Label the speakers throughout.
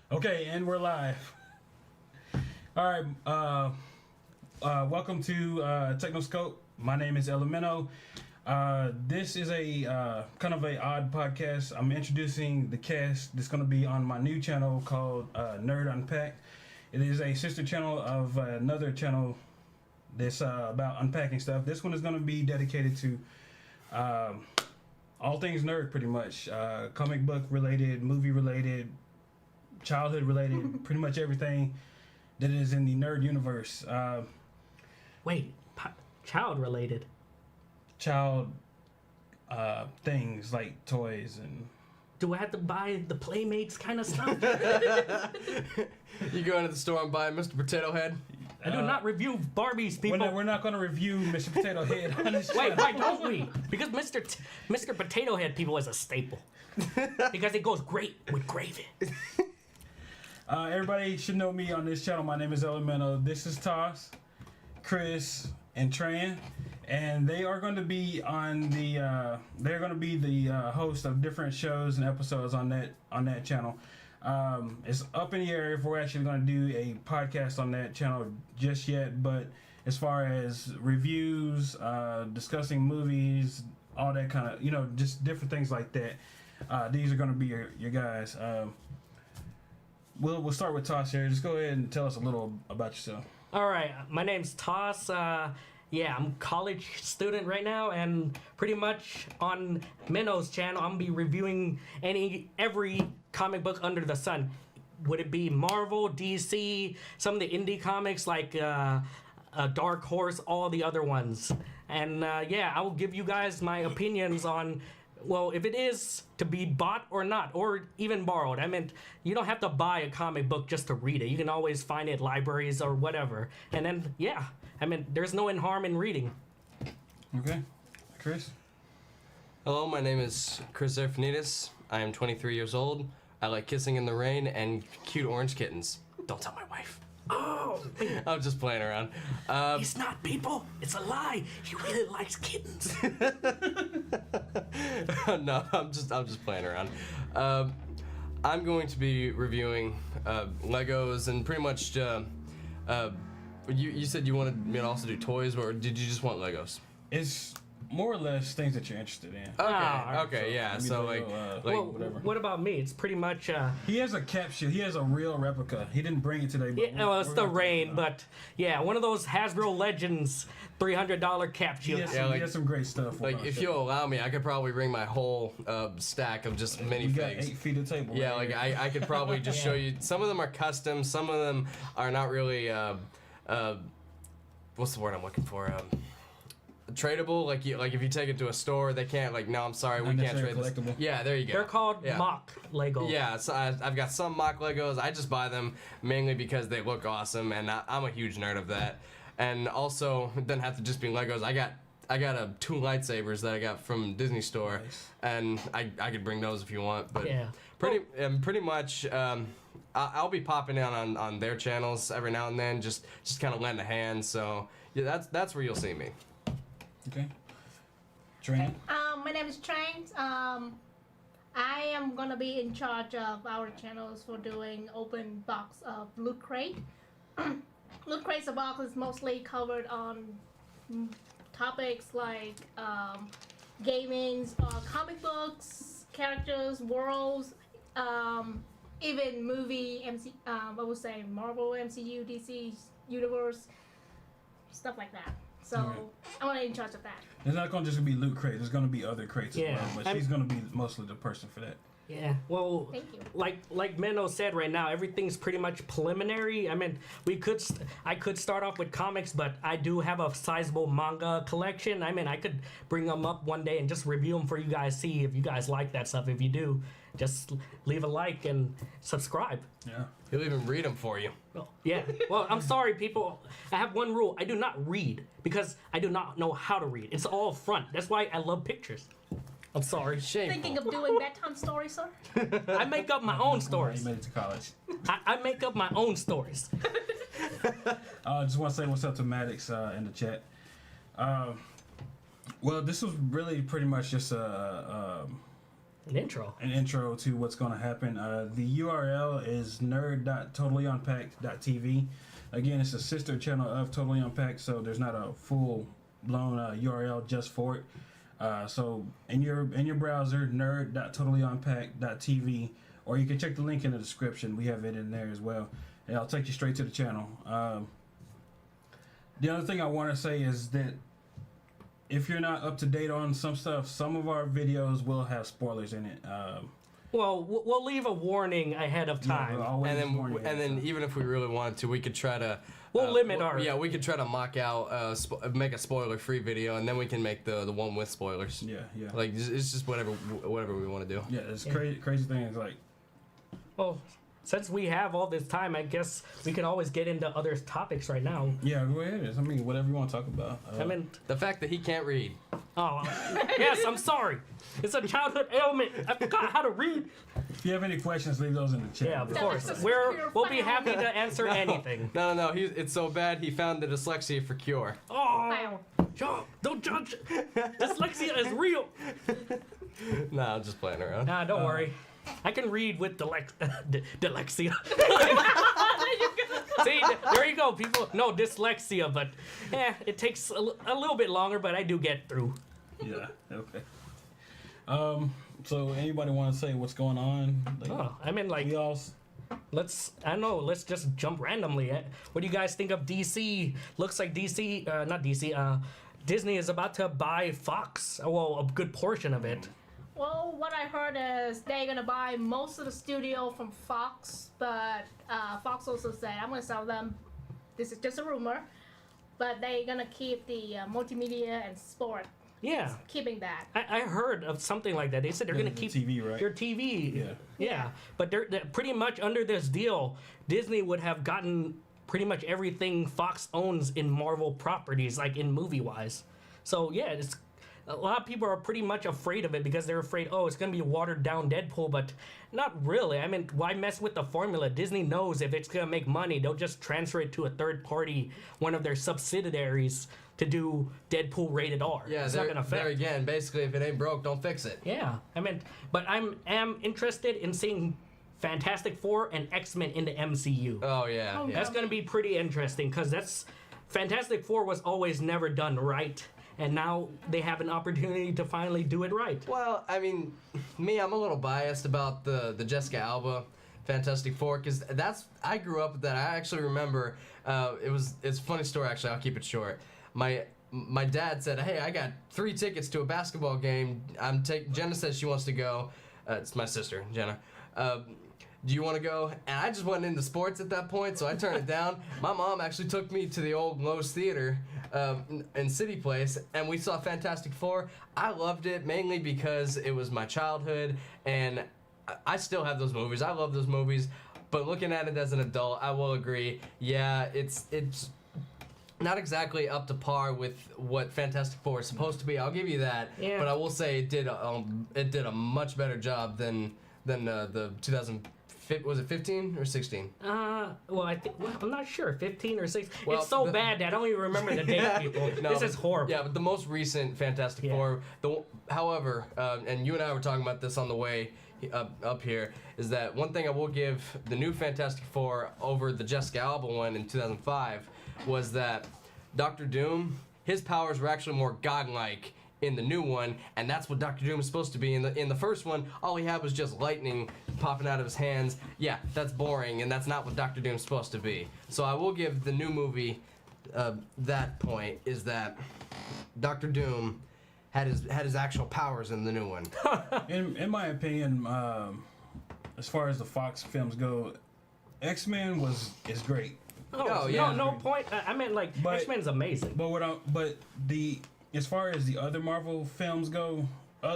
Speaker 1: Okay, and we're live. All right, welcome to Technoscope. My name is Elemento. This is a kind of a odd podcast. I'm introducing the cast that's going to be on my new channel called Unpacked. It is a sister channel of another channel that's about unpacking stuff. This one is going to be dedicated to all things nerd, pretty much. Comic book related, movie related, childhood related, pretty much everything that is in the nerd universe.
Speaker 2: Wait, child related?
Speaker 1: Child things like toys and...
Speaker 2: Do I have to buy the Playmates kind of stuff?
Speaker 3: You go into the store and buy Mr. Potato Head?
Speaker 2: I do not review Barbies, people.
Speaker 1: We're not going to review Mr. Potato Head on this show.
Speaker 2: Wait, why don't we? Because Mr. Potato Head, people, is a staple. Because it goes great with gravy.
Speaker 1: Everybody should know me on this channel. My name is Elemento. This is Toss, Chris, and Trang, and they are going to be on the. They're going to be the host of different shows and episodes on that channel. It's up in the air if we're actually going to do a podcast on that channel just yet. But as far as reviews, discussing movies, all that kind of, just different things like that. These are going to be your guys. We'll start with Toss here. Just go ahead and tell us a little about yourself.
Speaker 2: All right, my name's Toss. I'm a college student right now, and pretty much on Minno's channel, I'm gonna be reviewing every comic book under the sun. Would it be Marvel, DC, some of the indie comics like Dark Horse, all the other ones. And I will give you guys my opinions on, well, if it is to be bought or not, or even borrowed. I mean, you don't have to buy a comic book just to read it. You can always find it at libraries or whatever. And then, there's no harm in reading.
Speaker 1: Okay. Chris?
Speaker 3: Hello, my name is Trang ZaraPham. I am 23 years old. I like kissing in the rain and cute orange kittens. Don't tell my wife.
Speaker 2: Oh!
Speaker 3: I'm just playing around.
Speaker 2: It's not, people. It's a lie. He really likes kittens.
Speaker 3: No, I'm just playing around. I'm going to be reviewing Legos and pretty much. You said you wanted me to also do toys, or did you just want Legos?
Speaker 1: It's more or less things that you're interested in.
Speaker 3: Okay, so
Speaker 1: whatever.
Speaker 2: What about me? It's pretty much...
Speaker 1: He has a capsule. He has a real replica. He didn't bring it today. But
Speaker 2: it's the rain, but one of those Hasbro Legends $300 capsules.
Speaker 1: He has some great stuff.
Speaker 3: Like, if you'll allow me, I could probably bring my whole stack of just minifigs.
Speaker 1: You got 8 feet of table.
Speaker 3: Yeah,
Speaker 1: right
Speaker 3: I could probably just show you. Some of them are custom. Some of them are not really... what's the word I'm looking for? Tradable. Like if you take it to a store, they can't. No, I'm sorry, we can't trade this. Yeah, there you go.
Speaker 2: They're called mock Lego.
Speaker 3: Yeah, so I've got some mock Legos. I just buy them mainly because they look awesome, and I'm a huge nerd of that. And also, it doesn't have to just be Legos. I got 2 lightsabers that I got from Disney Store, nice. And I could bring those if you want. But pretty much. I'll be popping in on their channels every now and then, just kind of lend a hand. So yeah, that's where you'll see me.
Speaker 1: Okay. Trang?
Speaker 4: My name is Trang. I am gonna be in charge of our channels for doing open box of Loot Crate. Loot Crate's box is mostly covered on topics like gaming, comic books, characters, worlds, even movie, Marvel, MCU, DC universe, stuff like that. So I'm gonna be in charge of that.
Speaker 1: It's not gonna just be Loot Crate. There's gonna be other crates as well, but she's gonna be mostly the person for that.
Speaker 2: Yeah, well,
Speaker 4: thank you.
Speaker 2: Like Menno said right now, everything's pretty much preliminary. I mean, I could start off with comics, but I do have a sizable manga collection. I mean, I could bring them up one day and just review them for you guys, see if you guys like that stuff. If you do, just leave a like and subscribe.
Speaker 1: Yeah.
Speaker 3: He'll even read them for you.
Speaker 2: Yeah. Well, I'm sorry, people. I have one rule. I do not read because I do not know how to read. It's all front. That's why I love pictures. I'm sorry.
Speaker 3: Shameful.
Speaker 4: Thinking of doing bedtime stories, sir?
Speaker 2: I make up my own stories.
Speaker 1: You made it to college.
Speaker 2: I make up my own stories.
Speaker 1: I just want to say what's up to Maddox in the chat. Well, this was really pretty much just
Speaker 2: An intro.
Speaker 1: To what's going to happen. The URL is nerd.totallyunpacked.tv. Again, it's a sister channel of Totally Unpacked, so there's not a full-blown URL just for it. So in your browser, nerd.totallyunpacked.tv, or you can check the link in the description. We have it in there as well. And I'll take you straight to the channel. The other thing I want to say is that if you're not up to date on some stuff, some of our videos will have spoilers in it.
Speaker 2: Well, we'll leave a warning ahead of time.
Speaker 3: And then even if we really wanted to, we could try to.
Speaker 2: We'll limit our.
Speaker 3: Yeah, we could try to mock out, make a spoiler-free video, and then we can make the one with spoilers.
Speaker 1: Yeah.
Speaker 3: Like it's just whatever we want to do.
Speaker 1: Yeah, it's crazy things like.
Speaker 2: Well, since we have all this time, I guess we can always get into other topics right now.
Speaker 1: Yeah, go ahead. I mean, whatever you want to talk about.
Speaker 3: The fact that he can't read.
Speaker 2: Oh, yes, I'm sorry. It's a childhood ailment. I forgot how to read.
Speaker 1: If you have any questions, leave those in the chat.
Speaker 2: Yeah, of course. We'll be happy to answer anything.
Speaker 3: No. It's so bad he found the dyslexia for cure.
Speaker 2: Oh, don't judge. Dyslexia is real.
Speaker 3: Nah, I'm just playing around.
Speaker 2: Nah, don't worry. I can read with dyslexia. See, there you go, people. No, dyslexia, but it takes a little bit longer, but I do get through.
Speaker 1: Yeah, okay. So anybody want to say what's going on?
Speaker 2: Let's just jump randomly. What do you guys think of DC? Looks like Disney is about to buy Fox. Well, a good portion of it.
Speaker 4: Well, what I heard is they're gonna buy most of the studio from Fox, but Fox also said, I'm gonna sell them. This is just a rumor, but they're gonna keep the multimedia and sport.
Speaker 2: Yeah.
Speaker 4: Keeping that.
Speaker 2: I heard of something like that. They said they're gonna keep
Speaker 1: TV, right?
Speaker 2: your TV.
Speaker 1: Yeah.
Speaker 2: But they're pretty much under this deal, Disney would have gotten pretty much everything Fox owns in Marvel properties, like in movie-wise. So yeah, a lot of people are pretty much afraid of it because they're afraid, it's going to be watered down Deadpool, but not really. I mean, why mess with the formula? Disney knows if it's going to make money, they'll just transfer it to a third party, one of their subsidiaries, to do Deadpool rated R.
Speaker 3: Yeah,
Speaker 2: it's not going to affect.
Speaker 3: There again, basically, if it ain't broke, don't fix it.
Speaker 2: Yeah, I mean, but I am interested in seeing Fantastic Four and X-Men in the MCU.
Speaker 3: Oh, yeah.
Speaker 2: That's going to be pretty interesting because Fantastic Four was always never done right. And now they have an opportunity to finally do it right.
Speaker 3: Well, I mean, I'm a little biased about the Jessica Alba Fantastic Four because I grew up with that. I actually remember it's a funny story. Actually, I'll keep it short. My dad said, "Hey, I got 3 tickets to a basketball game. Jenna says she wants to go. It's my sister, Jenna. Do you want to go?" And I just wasn't into sports at that point, so I turned it down. My mom actually took me to the old Lowe's Theater in City Place, and we saw Fantastic Four. I loved it mainly because it was my childhood, and I still have those movies. I love those movies, but looking at it as an adult, I will agree. Yeah, it's not exactly up to par with what Fantastic Four is supposed to be. I'll give you that.
Speaker 2: Yeah.
Speaker 3: But I will say it did a much better job than the 2000. Was it 15 or 16?
Speaker 2: Well, I'm not sure. 15 or 16.
Speaker 3: Well,
Speaker 2: it's so bad that I don't even remember the date, people.
Speaker 3: No,
Speaker 2: this is horrible.
Speaker 3: Yeah, but the most recent Fantastic Four, however, and you and I were talking about this on the way up here, is that one thing I will give the new Fantastic Four over the Jessica Alba one in 2005 was that Dr. Doom, his powers were actually more godlike in the new one, and that's what Dr. Doom is supposed to be. In the first one, all he had was just lightning popping out of his hands. Yeah, that's boring, and that's not what Dr. Doom's supposed to be. So I will give the new movie that point, is that Dr. Doom had his actual powers in the new one.
Speaker 1: In my opinion, as far as the Fox films go, X-Men is great.
Speaker 3: Oh, yeah.
Speaker 2: No point. I meant X-Men's amazing.
Speaker 1: But as far as the other Marvel films go,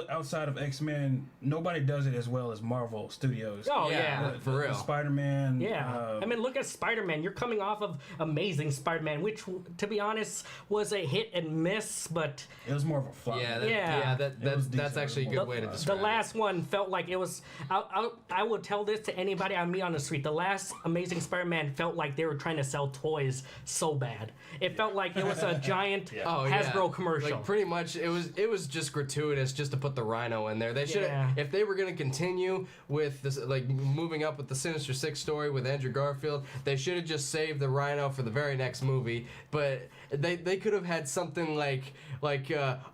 Speaker 1: outside of X-Men, nobody does it as well as Marvel Studios.
Speaker 2: Oh, yeah.
Speaker 3: For real.
Speaker 1: Spider-Man.
Speaker 2: Yeah. I mean, look at Spider-Man. You're coming off of Amazing Spider-Man, which, to be honest, was a hit and miss, but...
Speaker 1: It was more of a flop.
Speaker 3: That's actually a good way to describe it.
Speaker 2: The last one felt like it was... I will tell this to anybody I meet on the street. The last Amazing Spider-Man felt like they were trying to sell toys so bad. It felt like it was a giant Hasbro commercial.
Speaker 3: Like, pretty much, it was just gratuitous, just just to put the Rhino in there. They should have, if they were going to continue with this, like moving up with the Sinister Six story with Andrew Garfield, they should have just saved the Rhino for the very next movie. But they could have had something like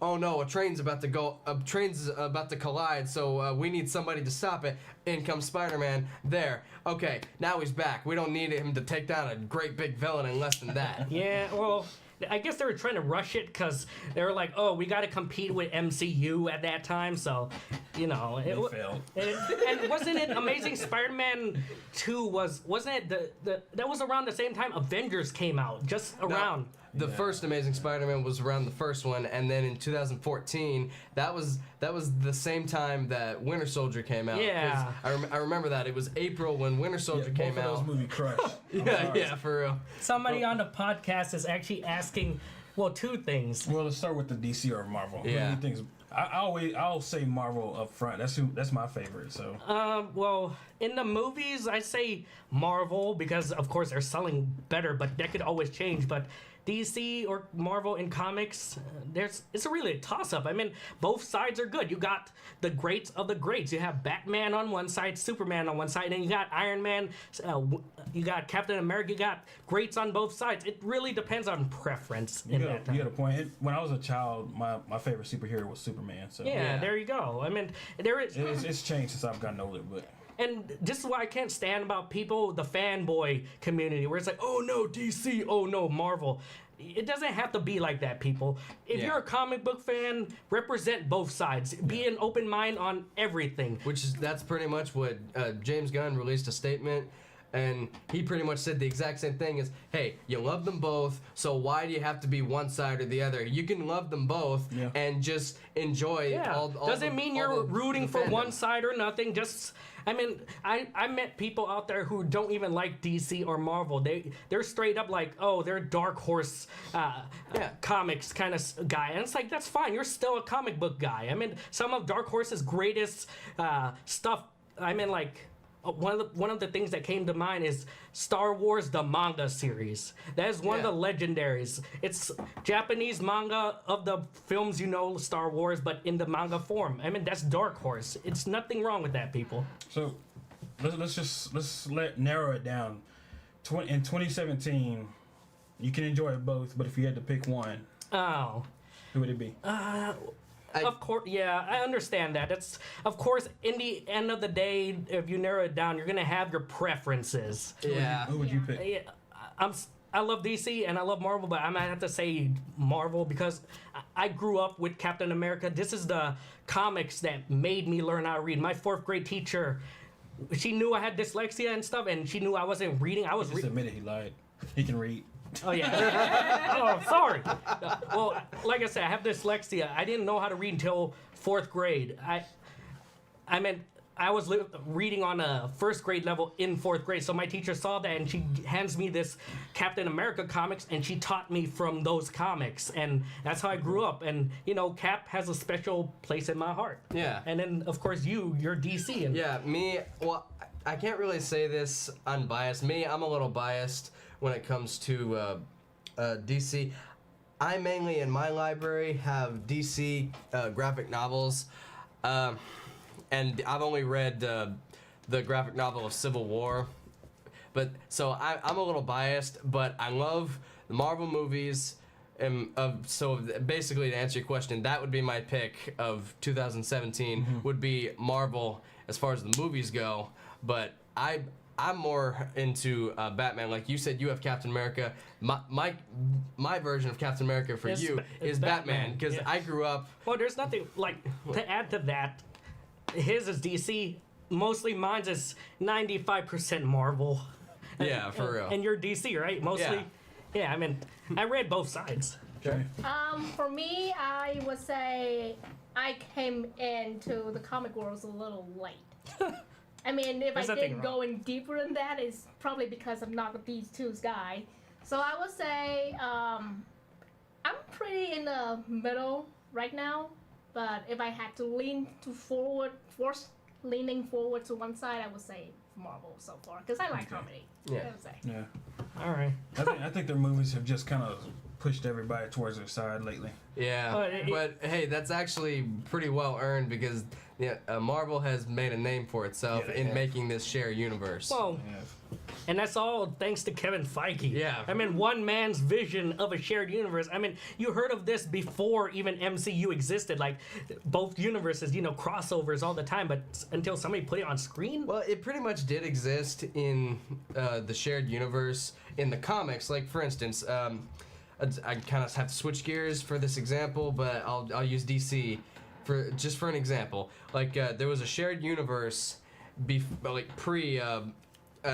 Speaker 3: oh no, a train's about to collide, so we need somebody to stop it. In comes Spider-Man. There. Okay, now he's back. We don't need him to take down a great big villain in less than that.
Speaker 2: Yeah, well, I guess they were trying to rush it because they were like, oh, we got to compete with MCU at that time, so, you know.
Speaker 1: They failed.
Speaker 2: And wasn't it Amazing Spider-Man 2 wasn't it that was around the same time Avengers came out, just around.
Speaker 3: No, the first Amazing Spider-Man was around the first one, and then in 2014, that was the same time that Winter Soldier came out.
Speaker 2: Yeah.
Speaker 3: I remember that. It was April when Winter Soldier came
Speaker 1: both
Speaker 3: out.
Speaker 1: of those movies crushed.
Speaker 3: Yeah, for real.
Speaker 2: Somebody on the podcast is actually asking, well, two things.
Speaker 1: Well, let's start with the DC or Marvel.
Speaker 3: Yeah.
Speaker 1: Who do you think I'll say Marvel up front. That's my favorite. So.
Speaker 2: Well, in the movies, I say Marvel because, of course, they're selling better, but that could always change. But DC or Marvel in comics, it's really a toss-up. I mean, both sides are good. You got the greats of the greats. You have Batman on one side, Superman on one side, and you got Iron Man, you got Captain America, you got greats on both sides. It really depends on preference.
Speaker 1: You got a point. When I was a child, my favorite superhero was Superman. So
Speaker 2: yeah, there you go. I mean, there is.
Speaker 1: It's changed since I've gotten older, but.
Speaker 2: And this is why I can't stand about people, the fanboy community, where it's like, oh no, DC, oh no, Marvel. It doesn't have to be like that, people. If you're a comic book fan, represent both sides. Be an open mind on everything.
Speaker 3: That's pretty much what James Gunn released a statement. And he pretty much said the exact same thing as, hey, you love them both, so why do you have to be one side or the other? You can love them both and just enjoy all
Speaker 2: doesn't mean you're rooting for one side or nothing. Just, I mean, I met people out there who don't even like DC or Marvel. They're straight up like, oh, they're Dark Horse comics kind of guy. And it's like, that's fine. You're still a comic book guy. I mean, some of Dark Horse's greatest stuff, I mean, like, one of the things that came to mind is Star Wars, the manga series. That is one of the legendaries. It's Japanese manga of the films, Star Wars, but in the manga form. I mean, that's Dark Horse. It's nothing wrong with that, people.
Speaker 1: So let's narrow it down. In 2017, you can enjoy both, but if you had to pick one, who would it be?
Speaker 2: Of course, yeah, I understand that. It's, of course, in the end of the day, if you narrow it down, you're gonna have your preferences.
Speaker 3: Yeah.
Speaker 1: Who would you pick?
Speaker 2: Yeah, I love DC and I love Marvel, but I might have to say Marvel because I grew up with Captain America. This is the comics that made me learn how to read. My 4th grade teacher, she knew I had dyslexia and stuff, and she knew I wasn't reading. I was
Speaker 1: just admitted he lied. He can read.
Speaker 2: Oh, yeah. Oh, sorry. Well, like I said, I have dyslexia. I didn't know how to read until 4th grade. I mean, I was reading on a 1st grade level in 4th grade, so my teacher saw that, and she hands me this Captain America comics, and she taught me from those comics, and that's how I grew up. And, Cap has a special place in my heart.
Speaker 3: Yeah.
Speaker 2: And then, of course, you're DC. And
Speaker 3: yeah, me, well, I can't really say this unbiased. I'm a little biased when it comes to DC. I mainly, in my library, have DC graphic novels. And I've only read the graphic novel of Civil War. But so I'm a little biased, but I love the Marvel movies. So basically, to answer your question, that would be my pick of 2017, would be Marvel as far as the movies go. But I'm more into Batman. Like you said, you have Captain America. My version of Captain America for you is Batman, because I grew up.
Speaker 2: Well, there's nothing like to add to that. His is DC. Mostly mine's is 95% Marvel.
Speaker 3: Yeah, for real.
Speaker 2: And you're DC, right? Mostly. Yeah. I mean, I read both sides.
Speaker 1: Okay.
Speaker 4: For me, I would say I came into the comic world a little late. I mean, if I didn't go in deeper than that, it's probably because I'm not a these two's guy. So I would say I'm pretty in the middle right now. But if I had to leaning forward to one side, I would say Marvel so far because I like comedy.
Speaker 3: Yeah.
Speaker 1: Yeah.
Speaker 2: All right.
Speaker 1: I think their movies have just kind of pushed everybody towards their side lately.
Speaker 3: Yeah, but hey, that's actually pretty well earned because Marvel has made a name for itself in making this shared universe.
Speaker 2: Well, and that's all thanks to Kevin Feige.
Speaker 3: Yeah.
Speaker 2: I mean, one man's vision of a shared universe. I mean, you heard of this before even MCU existed. Like, both universes, crossovers all the time, but until somebody put it on screen?
Speaker 3: Well, it pretty much did exist in the shared universe in the comics. Like, for instance, I kind of have to switch gears for this example, but I'll use DC for an example. Like, there was a shared universe pre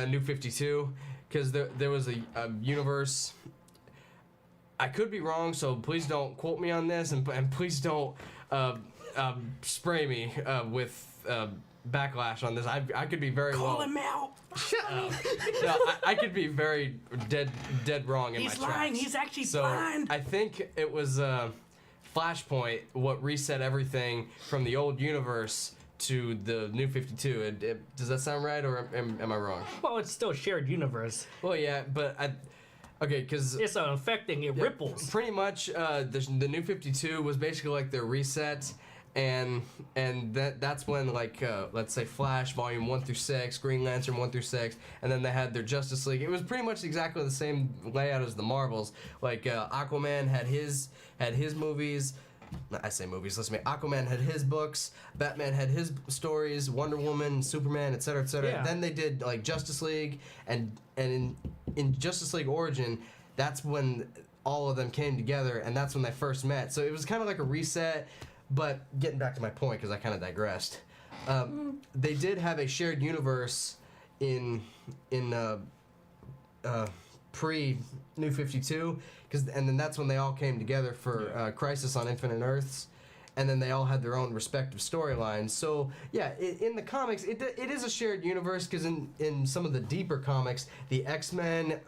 Speaker 3: New 52, because there was a universe. I could be wrong, so please don't quote me on this, and please don't spray me with backlash on this. I could be very
Speaker 2: Call him out.
Speaker 3: No, I could be very dead wrong in
Speaker 2: He's
Speaker 3: my
Speaker 2: lying.
Speaker 3: tracks.
Speaker 2: He's actually
Speaker 3: So
Speaker 2: blind.
Speaker 3: I think it was Flashpoint what reset everything from the old universe to the New 52. Does that sound right, or am I wrong?
Speaker 2: Well, it's still shared universe.
Speaker 3: Well, yeah, but because
Speaker 2: It's affecting. It ripples.
Speaker 3: pretty much the New 52 was basically like their reset. And that's when, like, let's say Flash Volume 1 through 6, Green Lantern 1 through 6, and then they had their Justice League. It was pretty much exactly the same layout as the Marvels. Like, Aquaman had his movies. I say movies, listen to me. Aquaman had his books, Batman had his stories, Wonder Woman, Superman, etc., etc.
Speaker 2: Yeah.
Speaker 3: Then they did, like, Justice League, and in Justice League Origin, that's when all of them came together, and that's when they first met. So it was kind of like a reset. But getting back to my point, because I kind of digressed, they did have a shared universe in pre New 52, and then that's when they all came together for Crisis on Infinite Earths, and then they all had their own respective storylines. So yeah, in the comics, it is a shared universe, because in some of the deeper comics, the X-Men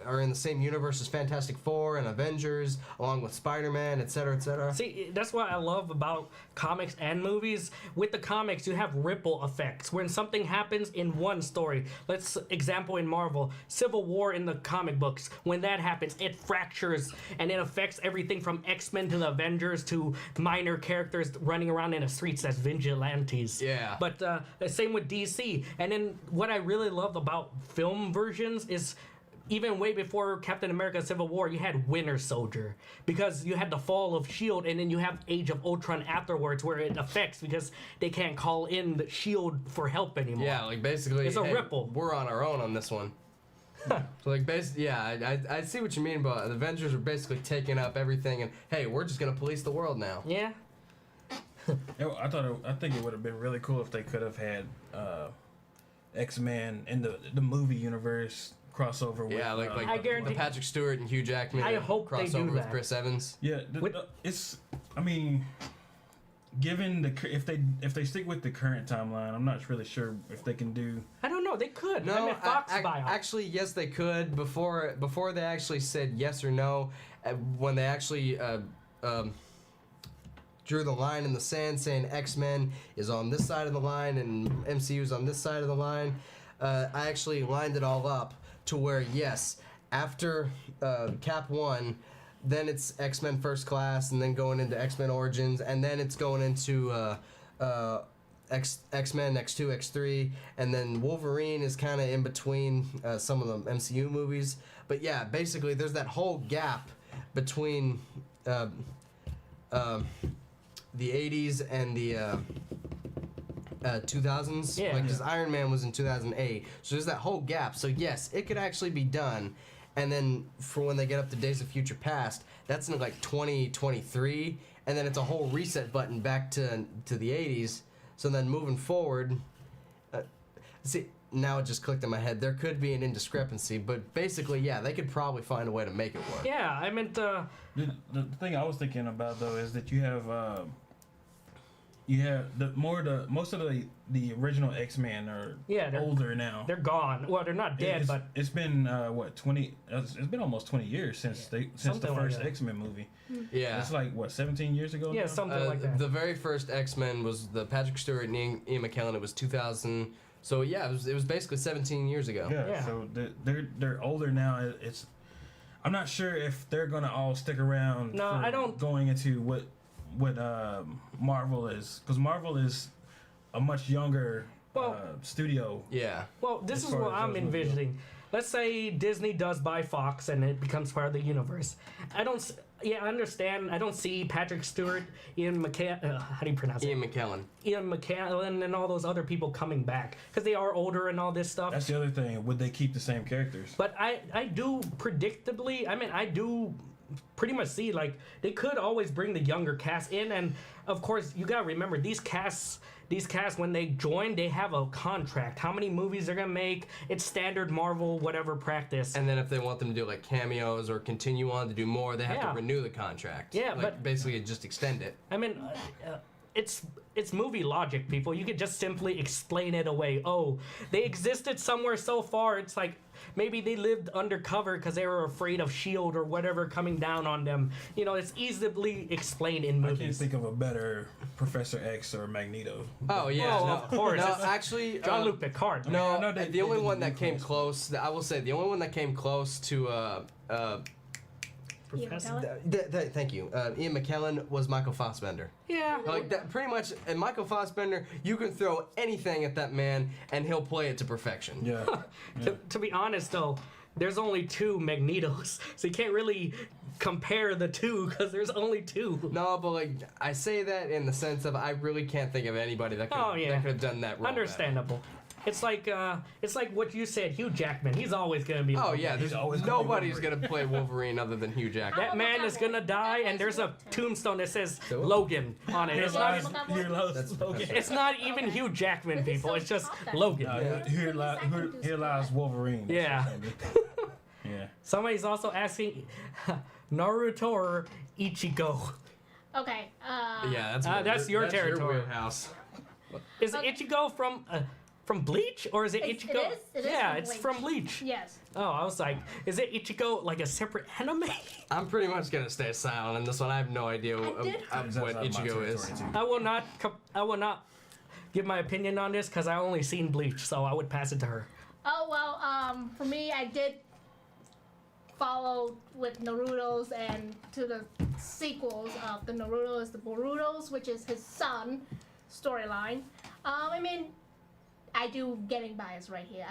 Speaker 3: are in the same universe as Fantastic Four and Avengers, along with Spider-Man, etc., etc.
Speaker 2: See, that's what I love about comics and movies. With the comics, you have ripple effects. When something happens in one story, let's example in Marvel, Civil War in the comic books, when that happens, it fractures and it affects everything from X-Men to the Avengers to minor characters running around in the streets as vigilantes.
Speaker 3: Yeah.
Speaker 2: But same with DC. And then what I really love about film versions is even way before Captain America Civil War, you had Winter Soldier, because you had the fall of S.H.I.E.L.D. and then you have Age of Ultron afterwards, where it affects because they can't call in the S.H.I.E.L.D. for help anymore.
Speaker 3: Yeah, like basically,
Speaker 2: It's a ripple.
Speaker 3: We're on our own on this one. So like, I see what you mean, but the Avengers are basically taking up everything, and hey, we're just gonna police the world now.
Speaker 2: Yeah.
Speaker 1: I think it would have been really cool if they could have had X-Men in the movie universe crossover with.
Speaker 3: Yeah, like
Speaker 2: I guarantee-
Speaker 3: the Patrick Stewart and Hugh Jackman.
Speaker 2: I hope they
Speaker 3: crossover
Speaker 2: do
Speaker 3: with
Speaker 2: that.
Speaker 3: Chris Evans.
Speaker 1: Yeah, it's. I mean, given if they stick with the current timeline, I'm not really sure if they can do.
Speaker 2: I don't know. They could.
Speaker 3: No,
Speaker 2: I mean, Fox buyout.
Speaker 3: actually, yes, they could. Before they actually said yes or no, when they actually drew the line in the sand, saying X-Men is on this side of the line and MCU is on this side of the line, I actually lined it all up to where, yes, after Cap 1, then it's X-Men First Class, and then going into X-Men Origins, and then it's going into X-Men X2, X3, and then Wolverine is kind of in between some of the MCU movies. But yeah, basically there's that whole gap between the 80s and the 2000s.
Speaker 2: Yeah.
Speaker 3: Like, because Iron Man was in 2008. So there's that whole gap. So yes, it could actually be done. And then for when they get up to Days of Future Past, that's in like 2023. And then it's a whole reset button back to the 80s. So then moving forward, see, now it just clicked in my head. There could be an indiscrepancy, but basically, yeah, they could probably find a way to make it work.
Speaker 2: Yeah, I meant.
Speaker 1: The thing I was thinking about though is that you have most of the original X-Men are
Speaker 2: they're
Speaker 1: older now.
Speaker 2: They're gone. Well, they're not dead, but
Speaker 1: it's been 20. It's been almost 20 years since the
Speaker 2: Something like
Speaker 1: first
Speaker 2: that.
Speaker 1: X-Men movie.
Speaker 3: Yeah.
Speaker 1: It's like 17 years ago.
Speaker 2: yeah,
Speaker 1: now?
Speaker 2: something like that.
Speaker 3: The very first X-Men was the Patrick Stewart and Ian McKellen. It was 2000. So yeah, it was basically 17 years ago.
Speaker 1: Yeah. So they're older now. I'm not sure if they're gonna all stick around.
Speaker 2: No, I don't.
Speaker 1: Going into what Marvel is, because Marvel is a much younger studio.
Speaker 3: Yeah.
Speaker 2: Well, this
Speaker 1: As
Speaker 2: is
Speaker 1: far
Speaker 2: what
Speaker 1: as
Speaker 2: I'm
Speaker 1: those movies go.
Speaker 2: envisioning. Let's say Disney does buy Fox and it becomes part of the universe. I understand. I don't see Patrick Stewart, Ian how do you pronounce it?
Speaker 3: Ian McKellen.
Speaker 2: Ian McKellen and all those other people coming back because they are older and all this stuff.
Speaker 1: That's the other thing. Would they keep the same characters?
Speaker 2: But I do predictably. I mean, I do pretty much see like they could always bring the younger cast in, and of course you gotta remember these casts when they join, they have a contract. How many movies they're gonna make? It's standard Marvel whatever practice.
Speaker 3: And then if they want them to do like cameos or continue on to do more, they have to renew the contract.
Speaker 2: Yeah,
Speaker 3: like,
Speaker 2: but
Speaker 3: basically just extend it.
Speaker 2: I mean, it's movie logic, people. You could just simply explain it away. Oh, they existed somewhere so far. It's like maybe they lived undercover because they were afraid of S.H.I.E.L.D. or whatever coming down on them. You know, it's easily explained in
Speaker 1: I can't
Speaker 2: movies.
Speaker 1: think of a better Professor X or Magneto.
Speaker 3: Oh yeah,
Speaker 2: Oh,
Speaker 3: no,
Speaker 2: of course.
Speaker 3: No,
Speaker 2: It's
Speaker 3: actually,
Speaker 2: Jean-Luc Picard.
Speaker 3: no,
Speaker 1: No,
Speaker 3: the only one that
Speaker 1: didn't
Speaker 3: came
Speaker 1: use
Speaker 3: close, I will say, the only one that came close to
Speaker 2: Professor-
Speaker 3: thank you, Ian McKellen was Michael Fassbender.
Speaker 2: Yeah.
Speaker 3: Like that, pretty much. And Michael Fassbender, you can throw anything at that man, and he'll play it to perfection.
Speaker 1: Yeah.
Speaker 2: To be honest, though, there's only 2 Magnetos, so you can't really compare the 2 because there's only 2.
Speaker 3: No, but like I say that in the sense of I really can't think of anybody that could that could have done that role.
Speaker 2: Understandable. It's like what you said, Hugh Jackman. He's always gonna be.
Speaker 3: Oh yeah,
Speaker 1: He's
Speaker 3: there's
Speaker 1: always gonna be
Speaker 3: nobody's
Speaker 1: Wolverine.
Speaker 3: gonna play Wolverine other than Hugh Jackman.
Speaker 2: That man is gonna die, and there's a tombstone that says
Speaker 3: So?
Speaker 2: Logan on it.
Speaker 1: Here
Speaker 2: It's not.
Speaker 1: lies, here lies
Speaker 3: That's
Speaker 1: Logan.
Speaker 3: Professor.
Speaker 2: It's not even Hugh Jackman,
Speaker 4: But he's
Speaker 2: people.
Speaker 4: so
Speaker 2: It's just
Speaker 4: tough.
Speaker 2: Logan.
Speaker 1: Here lies Wolverine.
Speaker 2: Yeah.
Speaker 1: Yeah.
Speaker 2: Somebody's also asking Naruto or Ichigo.
Speaker 4: Okay.
Speaker 3: Yeah,
Speaker 2: that's your territory.
Speaker 3: wheelhouse.
Speaker 2: Is Ichigo from Bleach or is it
Speaker 4: It
Speaker 2: Ichigo?
Speaker 4: is- it is
Speaker 2: Yeah,
Speaker 4: from
Speaker 2: it's
Speaker 4: Bleach.
Speaker 2: from Bleach.
Speaker 4: Yes.
Speaker 2: Oh, I was like, is it Ichigo like a separate anime?
Speaker 3: I'm pretty much gonna stay silent on this one. I have no idea
Speaker 4: did-
Speaker 3: of
Speaker 1: That's
Speaker 3: what
Speaker 1: out of my
Speaker 3: Ichigo is.
Speaker 1: territory, too.
Speaker 2: I will not give my opinion on this because I only seen Bleach, so I would pass it to her.
Speaker 4: Oh well. For me, I did follow with Naruto's and to the sequels of the Naruto's, the Boruto's, which is his son storyline. I mean, I do getting biased right here.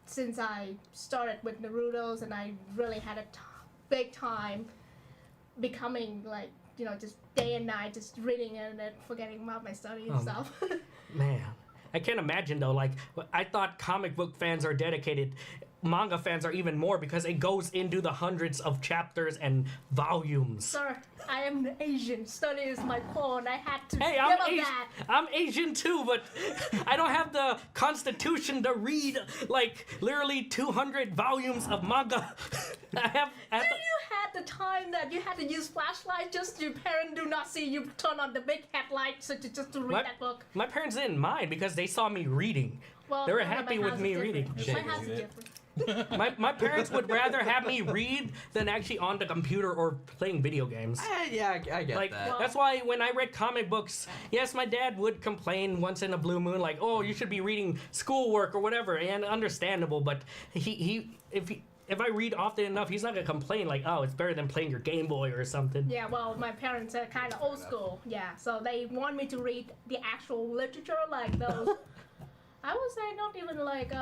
Speaker 4: Since I started with Naruto's and I really had a big time becoming like, just day and night, just reading it and then forgetting about my study and stuff.
Speaker 2: Man, I can't imagine though. Like, I thought comic book fans are dedicated. Manga fans are even more because it goes into the hundreds of chapters and volumes.
Speaker 4: Sir, I am Asian. Study is my core, and I had to
Speaker 2: Hey,
Speaker 4: give
Speaker 2: I'm
Speaker 4: up
Speaker 2: Asian.
Speaker 4: that.
Speaker 2: I'm Asian too, but I don't have the constitution to read like literally 200 volumes of manga. I have.
Speaker 4: Do you had the time that you had to use flashlight just your parents do not see you turn on the big headlight just to read that book?
Speaker 2: My parents didn't mind because they saw me reading.
Speaker 4: Well,
Speaker 2: They were
Speaker 4: no,
Speaker 2: happy
Speaker 4: my
Speaker 2: with
Speaker 4: house
Speaker 2: me
Speaker 4: is
Speaker 2: reading.
Speaker 4: different. My house
Speaker 1: Shame.
Speaker 4: is different.
Speaker 2: My parents would rather have me read than actually on the computer or playing video games.
Speaker 3: Yeah, I get
Speaker 2: Like
Speaker 3: that.
Speaker 2: that's why when I read comic books, yes, my dad would complain once in a blue moon, like, "Oh, you should be reading schoolwork or whatever," and understandable. But if I read often enough, he's not gonna complain like, "Oh, it's better than playing your Game Boy or something."
Speaker 4: Yeah, well, my parents are kind of old school. Yeah, so they want me to read the actual literature, like those. I would say not even like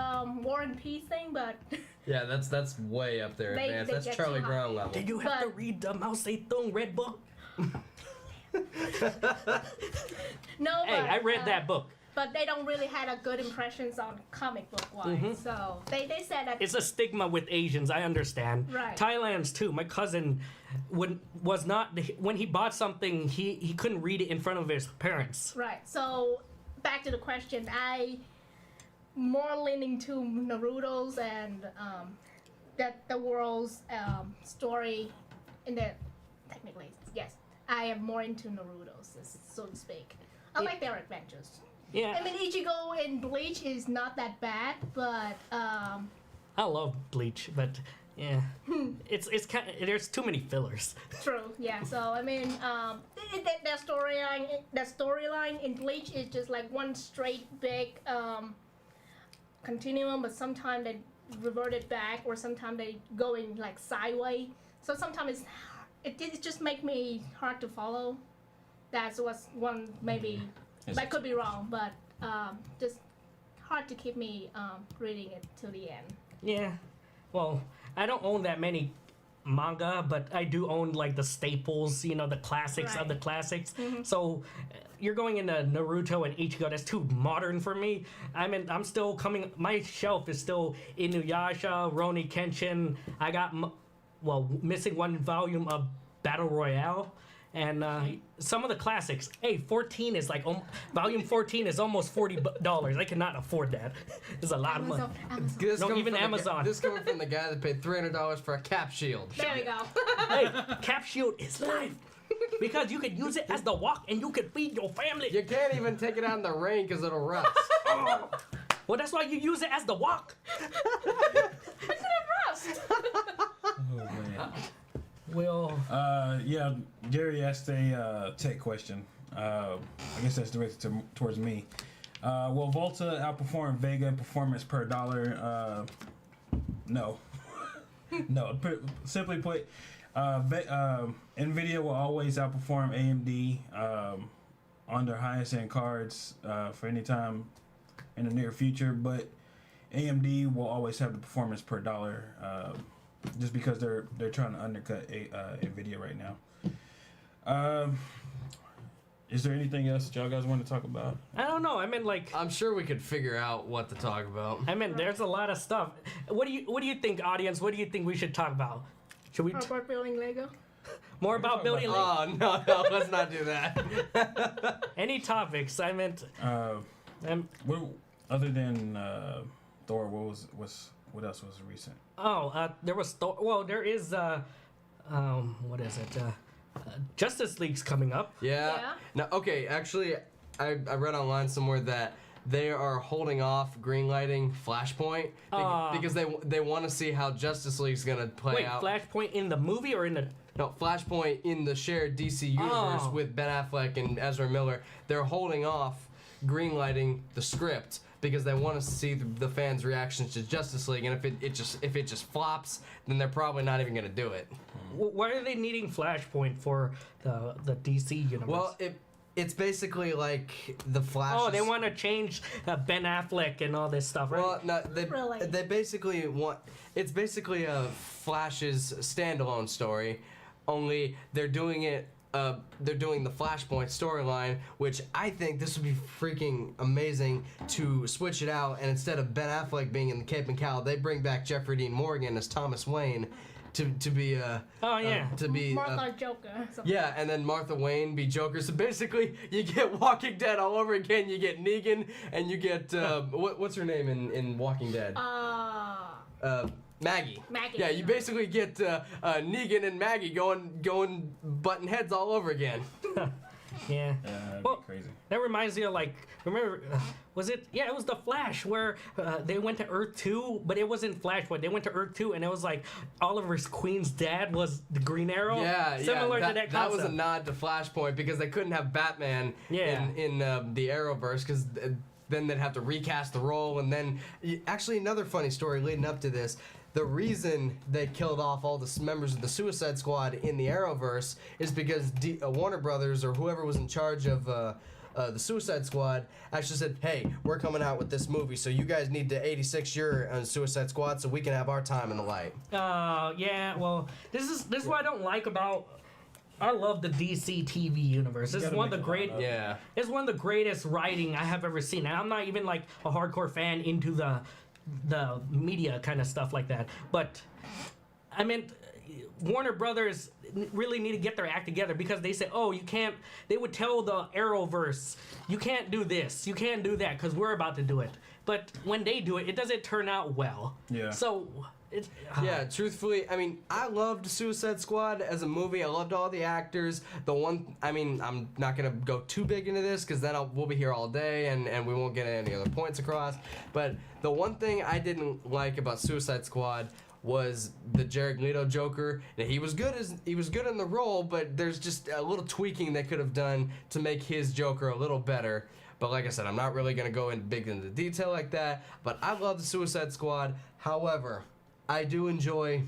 Speaker 4: War and Peace thing, but
Speaker 3: Yeah, that's way up there,
Speaker 4: They-
Speaker 3: advanced.
Speaker 4: they
Speaker 3: That's
Speaker 4: get
Speaker 3: Charlie
Speaker 4: too high.
Speaker 3: Brown level.
Speaker 2: Did you have to
Speaker 4: But-
Speaker 2: read the Mao Zedong Red Book?
Speaker 4: no.
Speaker 2: Hey,
Speaker 4: but,
Speaker 2: I read that book.
Speaker 4: But they don't really had a good impressions on comic book wise. So they said that.
Speaker 2: It's a stigma with Asians, I understand.
Speaker 4: Right.
Speaker 2: Thailand's too. My cousin was not when he bought something, he couldn't read it in front of his parents.
Speaker 4: Right. So back to the question, I more leaning to Naruto's and that the world's story in the technically yes, I am more into Naruto's, so to speak. I like their adventures.
Speaker 2: Yeah,
Speaker 4: I mean, Ichigo in Bleach is not that bad, but
Speaker 2: I love Bleach, but yeah, it's kind of, there's too many fillers.
Speaker 4: true. Yeah. So I mean, that storyline in Bleach is just like one straight big continuum, but sometimes they revert it back, or sometimes they going like sideways. So sometimes it just make me hard to follow. That's what's one maybe. I could be wrong, but just hard to keep me reading it to the end.
Speaker 2: Yeah. Well, I don't own that many manga, but I do own like the staples, you know, the classics of the classics. So you're going into Naruto and Ichigo. That's too modern for me. I'm still coming. My shelf is still Inuyasha, Rurouni Kenshin. I got missing one volume of Battle Royale. And some of the classics. Hey, 14 is like volume 14 is almost $40. I cannot afford that. It's a lot of money.
Speaker 4: Amazon.
Speaker 2: No, even Amazon.
Speaker 3: This coming from the guy that paid $300 for a cap shield.
Speaker 4: There we go.
Speaker 2: Hey, Cap Shield is life. Because you could use it as the walk and you could feed your family.
Speaker 3: You can't even take it out in the rain because it'll rust.
Speaker 2: Well, that's why you use it as the walk.
Speaker 4: Rust.
Speaker 1: Oh man.
Speaker 2: Well,
Speaker 1: yeah, Gary asked a tech question. I guess that's directed towards me. Will Volta outperform Vega in performance per dollar? No. No. Simply put, NVIDIA will always outperform AMD on their highest end cards for any time in the near future, but AMD will always have the performance per dollar. Just because they're trying to undercut NVIDIA right now. Is there anything else that y'all guys want to talk about?
Speaker 2: I don't know. I mean, like,
Speaker 3: I'm sure we could figure out what to talk about.
Speaker 2: I mean, there's a lot of stuff. What do you think, audience? What do you think we should talk about? Should we
Speaker 4: How about building Lego?
Speaker 2: more about building?
Speaker 3: Oh, no, let's not do that.
Speaker 2: Any topics? I meant.
Speaker 1: What, other than Thor, what else was recent?
Speaker 2: There was there is what is it? Justice League's coming up.
Speaker 3: Yeah. No, okay, actually, I read online somewhere that they are holding off greenlighting Flashpoint because they want to see how Justice League's gonna play out.
Speaker 2: Wait, Flashpoint in the movie or in the?
Speaker 3: No, Flashpoint in the shared DC universe with Ben Affleck and Ezra Miller. They're holding off greenlighting the script because they want to see the fans' reactions to Justice League, and if it just flops, then they're probably not even gonna do it.
Speaker 2: Why are they needing Flashpoint for the DC universe?
Speaker 3: Well, it's basically like the Flash.
Speaker 2: Oh, they want to change Ben Affleck and all this stuff, right?
Speaker 3: Well, no,
Speaker 4: Really?
Speaker 3: they basically want. It's basically a Flash's standalone story, only they're doing it. They're doing the Flashpoint storyline, which I think this would be freaking amazing to switch it out, and instead of Ben Affleck being in the Cape and Cowl, they bring back Jeffrey Dean Morgan as Thomas Wayne to be
Speaker 4: Martha Joker.
Speaker 3: Yeah, and then Martha Wayne be Joker. So basically, you get Walking Dead all over again. You get Negan, and you get what's her name in Walking Dead? Maggie. Yeah, you basically get Negan and Maggie going butting heads all over again.
Speaker 2: Yeah.
Speaker 1: That'd
Speaker 2: Well,
Speaker 1: be crazy.
Speaker 2: that reminds me of remember, was it? Yeah, it was the Flash where they went to Earth 2, but it wasn't Flashpoint. They went to Earth 2, and it was like Oliver Queen's dad was the Green Arrow.
Speaker 3: Yeah,
Speaker 2: Similar to that concept.
Speaker 3: That was a nod to Flashpoint because they couldn't have Batman in the Arrowverse because then they'd have to recast the role, and then actually another funny story leading up to this. The reason they killed off all the members of the Suicide Squad in the Arrowverse is because Warner Brothers or whoever was in charge of the Suicide Squad actually said, "Hey, we're coming out with this movie, so you guys need to 86 your Suicide Squad so we can have our time in the light."
Speaker 2: Yeah. Well, this is what I don't like about. I love the DC TV universe. This is one of the great.
Speaker 3: Yeah.
Speaker 2: It's one of the greatest writing I have ever seen. And I'm not even like a hardcore fan into the media kind of stuff like that. But I mean, Warner Brothers really need to get their act together because they said, "Oh, you can't." They would tell the Arrowverse, "You can't do this, you can't do that," because we're about to do it. But when they do it, it doesn't turn out well.
Speaker 1: Yeah.
Speaker 2: So.
Speaker 3: Yeah, truthfully, I mean, I loved Suicide Squad as a movie. I loved all the actors. I'm not going to go too big into this because then we'll be here all day and we won't get any other points across. But the one thing I didn't like about Suicide Squad was the Jared Leto Joker. Now, he was good in the role, but there's just a little tweaking they could have done to make his Joker a little better. But like I said, I'm not really gonna go in big into detail like that. But I love the Suicide Squad. However, I do enjoy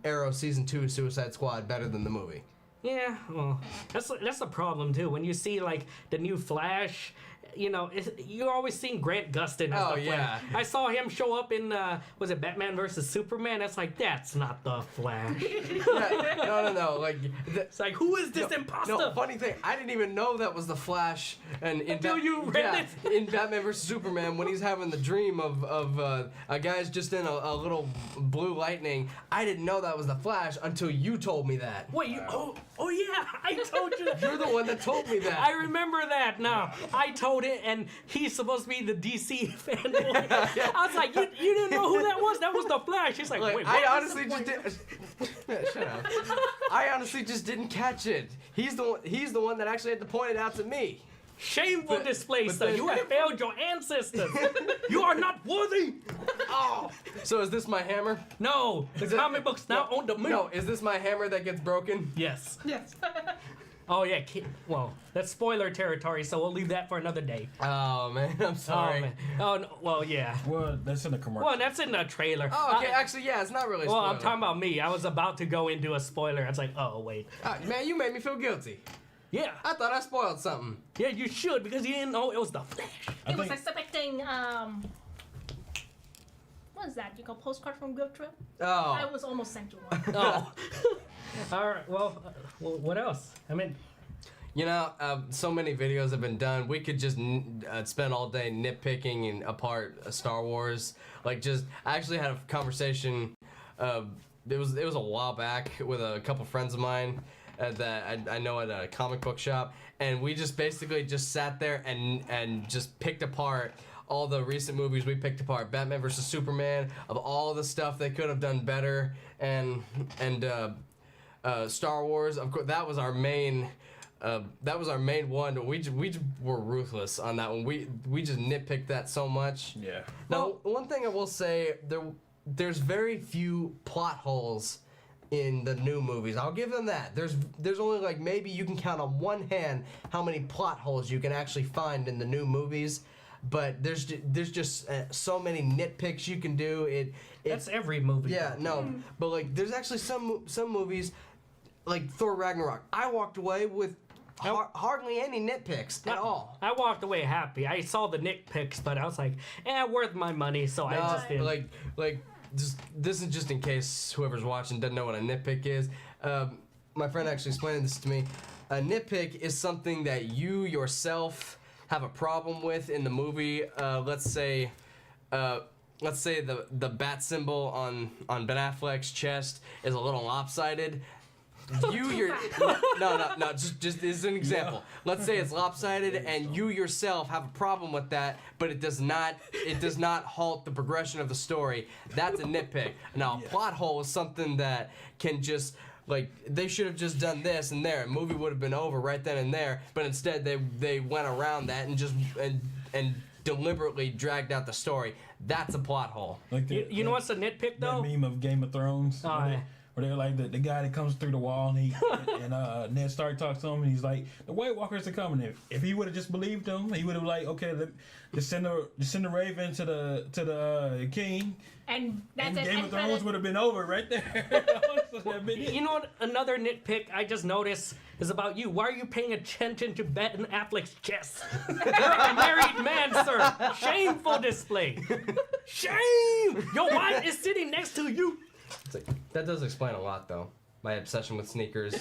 Speaker 3: Arrow Season 2 Suicide Squad better than the movie.
Speaker 2: Yeah, well, that's the problem too. When you see like the new Flash, you know, you're always seeing Grant Gustin as the Flash.
Speaker 3: Yeah.
Speaker 2: I saw him show up in was it Batman versus Superman? That's like that's not the Flash.
Speaker 3: Yeah, no. Like,
Speaker 2: It's like who is this imposter?
Speaker 3: no, funny thing, I didn't even know that was the Flash. And
Speaker 2: Until you read it.
Speaker 3: in Batman vs Superman, when he's having the dream of a guy's just in a little blue lightning, I didn't know that was the Flash until you told me that.
Speaker 2: Wait, you? Oh yeah, I told you that.
Speaker 3: You're the one that told me that.
Speaker 2: I remember that now. I told it, and he's supposed to be the DC fanboy. I was like, you didn't know who that was? That was the Flash. He's like,
Speaker 3: Like,
Speaker 2: wait,
Speaker 3: I
Speaker 2: what?
Speaker 3: honestly just did. Shut up. I honestly just didn't catch it. He's the one that actually had to point it out to me.
Speaker 2: Shameful display,
Speaker 3: but
Speaker 2: sir.
Speaker 3: then-
Speaker 2: You have failed your ancestors. You are not worthy.
Speaker 3: Oh. So is this my hammer?
Speaker 2: No, the comic books now own the
Speaker 3: No, is this my hammer that gets broken?
Speaker 2: Yes.
Speaker 4: Yes.
Speaker 2: Oh yeah. Well, that's spoiler territory, so we'll leave that for another day.
Speaker 3: Oh man, I'm sorry.
Speaker 2: Oh man. Oh no, well yeah.
Speaker 1: Well, that's in the commercial.
Speaker 2: Well, that's in the trailer.
Speaker 3: Oh, okay. Actually, yeah, it's not really. A
Speaker 2: Well,
Speaker 3: spoiler.
Speaker 2: I'm talking about me. I was about to go into a spoiler. I was like, oh wait.
Speaker 3: Man, you made me feel guilty.
Speaker 2: Yeah.
Speaker 3: I thought I spoiled something.
Speaker 2: Yeah, you should because you didn't know it was the Flash.
Speaker 4: It was expecting what is that? You call postcard from Guilt Trip? I
Speaker 3: Oh.
Speaker 4: was almost sent you one.
Speaker 2: Oh. All right. Well, what else? I mean,
Speaker 3: You know, so many videos have been done. We could just spend all day nitpicking and apart Star Wars. Like, I actually had a conversation. It was a while back with a couple friends of mine that I know at a comic book shop, and we just basically just sat there and just picked apart all the recent movies we picked apart. Batman vs Superman, of all the stuff they could have done better, and Star Wars. Of course, that was our main. That was our main one. We just were ruthless on that one. We just nitpicked that so much.
Speaker 1: Yeah.
Speaker 3: Now, one thing I will say, there's very few plot holes in the new movies. I'll give them that. There's only like maybe you can count on one hand how many plot holes you can actually find in the new movies. But there's just so many nitpicks you can do.
Speaker 2: that's every movie.
Speaker 3: Yeah, no, but like there's actually some movies like Thor Ragnarok. I walked away with hardly any nitpicks at all.
Speaker 2: I walked away happy. I saw the nitpicks, but I was like, worth my money, so I just didn't.
Speaker 3: Like this is just in case whoever's watching doesn't know what a nitpick is. My friend actually explained this to me. A nitpick is something that you yourself have a problem with in the movie. Let's say the bat symbol on Ben Affleck's chest is a little lopsided. No. Just as an example. Let's say it's lopsided, and you yourself have a problem with that, but it does not halt the progression of the story. That's a nitpick. Now, a plot hole is something that can just. Like, they should have just done this and there. A movie would have been over right then and there, but instead they went around that and just and deliberately dragged out the story. That's a plot hole.
Speaker 1: Like
Speaker 2: You know what's a nitpick though?
Speaker 1: That meme of Game of Thrones.
Speaker 2: Oh,
Speaker 1: where
Speaker 2: yeah.
Speaker 1: they're like the guy that comes through the wall and Ned Stark talks to him and he's like, the White Walkers are coming. If he would have just believed him, he would have like, okay, just send the Raven to the king.
Speaker 4: And that's it.
Speaker 1: Game
Speaker 4: And
Speaker 1: of Thrones would have been over right there.
Speaker 2: You know what? Another nitpick I just noticed is about you. Why are you paying attention to Ben Affleck's chest? You're a married man, sir. Shameful display. Shame! Your wife is sitting next to you.
Speaker 3: It's like, that does explain a lot, though. My obsession with sneakers.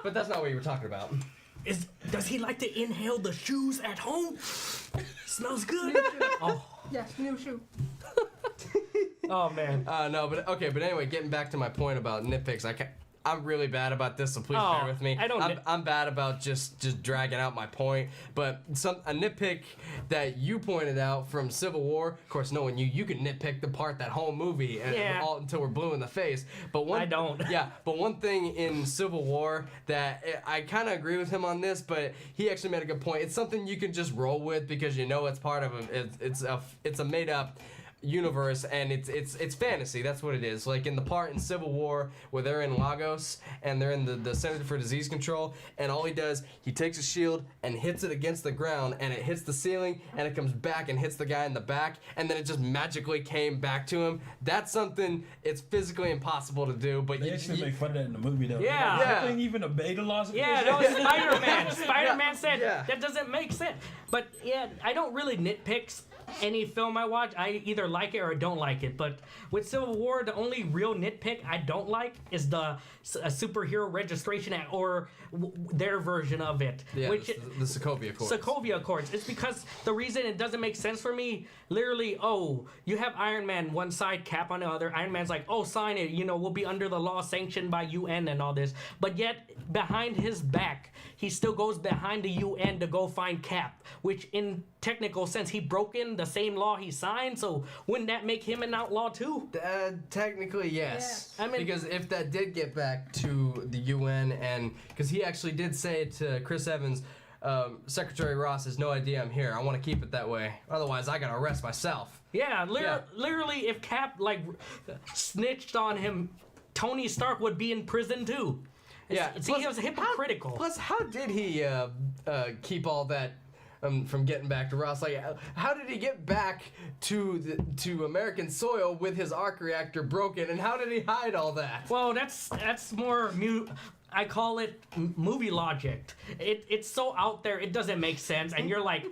Speaker 3: But that's not what you were talking about.
Speaker 2: Does he like to inhale the shoes at home? Smells good. Oh.
Speaker 4: Yes, new shoe.
Speaker 2: Oh man.
Speaker 3: No, but okay. But anyway, getting back to my point about nitpicks, I'm really bad about this, so please bear with me. I'm bad about just dragging out my point. But a nitpick that you pointed out from Civil War, of course, knowing you can nitpick the part that whole movie all until we're blue in the face. But I
Speaker 2: don't.
Speaker 3: Yeah, but one thing in Civil War that I kind of agree with him on this, but he actually made a good point. It's something you can just roll with because you know it's part of it's a made up universe, and it's fantasy. That's what it is. Like in the part in Civil War where they're in Lagos and they're in the Center for Disease Control, and all he does, he takes a shield and hits it against the ground, and it hits the ceiling, and it comes back and hits the guy in the back, and then it just magically came back to him. That's something it's physically impossible to do. But
Speaker 1: They actually make fun of that in the movie, though.
Speaker 2: Yeah.
Speaker 1: I think even a beta loss.
Speaker 2: Yeah, that was Spider-Man. Spider-Man said
Speaker 3: Yeah.
Speaker 2: that doesn't make sense. But yeah, I don't really nitpick any film I watch. I either like it or I don't like it. But with Civil War, the only real nitpick I don't like is the superhero registration act, or their version of it.
Speaker 3: yeah,
Speaker 2: which
Speaker 3: the Sokovia Accords.
Speaker 2: Sokovia Accords. It's because the reason it doesn't make sense for me, literally, you have Iron Man one side, Cap on the other. Iron Man's like, sign it. We'll be under the law sanctioned by UN and all this. But yet, behind his back, he still goes behind the UN to go find Cap, which in technical sense, he broke in the same law he signed. So wouldn't that make him an outlaw too?
Speaker 3: Technically, yes.
Speaker 2: I mean-
Speaker 3: because if that did get back to the UN, and because he actually did say to Chris Evans, Secretary Ross has no idea I'm here. I want to keep it that way. Otherwise, I gotta arrest myself.
Speaker 2: Yeah, literally, if Cap snitched on him, Tony Stark would be in prison too.
Speaker 3: Yeah.
Speaker 2: See, he was hypocritical.
Speaker 3: Plus, how did he keep all that from getting back to Ross? Like, how did he get back to American soil with his arc reactor broken? And how did he hide all that?
Speaker 2: Well, that's more I call it movie logic. It's so out there, it doesn't make sense, and you're like,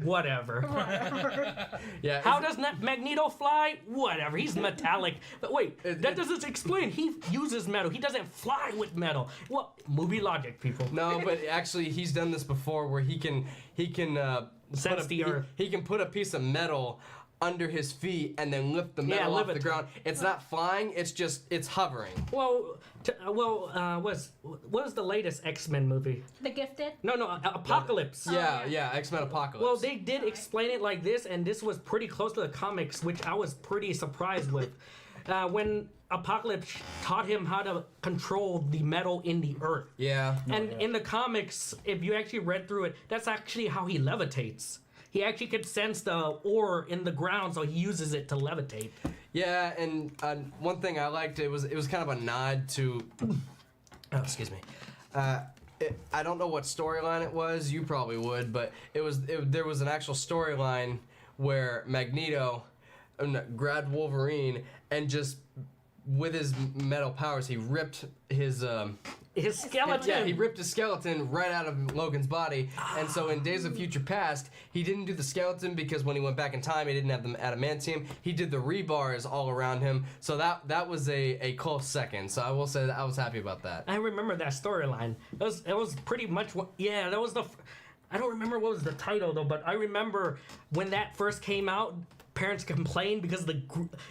Speaker 2: whatever.
Speaker 3: Yeah.
Speaker 2: How does Magneto fly? Whatever. He's metallic. But wait, that doesn't explain. He uses metal. He doesn't fly with metal. Well, movie logic, people.
Speaker 3: No, but actually, he's done this before, where he can
Speaker 2: Sense the earth.
Speaker 3: he can put a piece of metal under his feet and then lift the metal off the
Speaker 2: levitate.
Speaker 3: ground. It's not flying. It's hovering.
Speaker 2: Well, what was the latest X-Men movie?
Speaker 4: The Gifted.
Speaker 2: No, Apocalypse.
Speaker 3: Yeah, X-Men Apocalypse.
Speaker 2: Well, they did explain it like this, and this was pretty close to the comics, which I was pretty surprised with. When Apocalypse taught him how to control the metal in the earth.
Speaker 3: Yeah.
Speaker 2: And in the comics, if you actually read through it, that's actually how he levitates. He actually could sense the ore in the ground, so he uses it to levitate.
Speaker 3: Yeah, and one thing I liked, it was kind of a nod to. Oh, excuse me. I don't know what storyline it was. You probably would, but there was an actual storyline where Magneto grabbed Wolverine and just with his metal powers, he ripped his
Speaker 2: skeleton.
Speaker 3: Yeah, he ripped his skeleton right out of Logan's body. And so in Days of Future Past, he didn't do the skeleton because when he went back in time, he didn't have the adamantium. He did the rebars all around him. So that was a close second. So I will say that I was happy about that.
Speaker 2: I remember that storyline. It was pretty much that was I don't remember what was the title though, but I remember when that first came out, parents complained because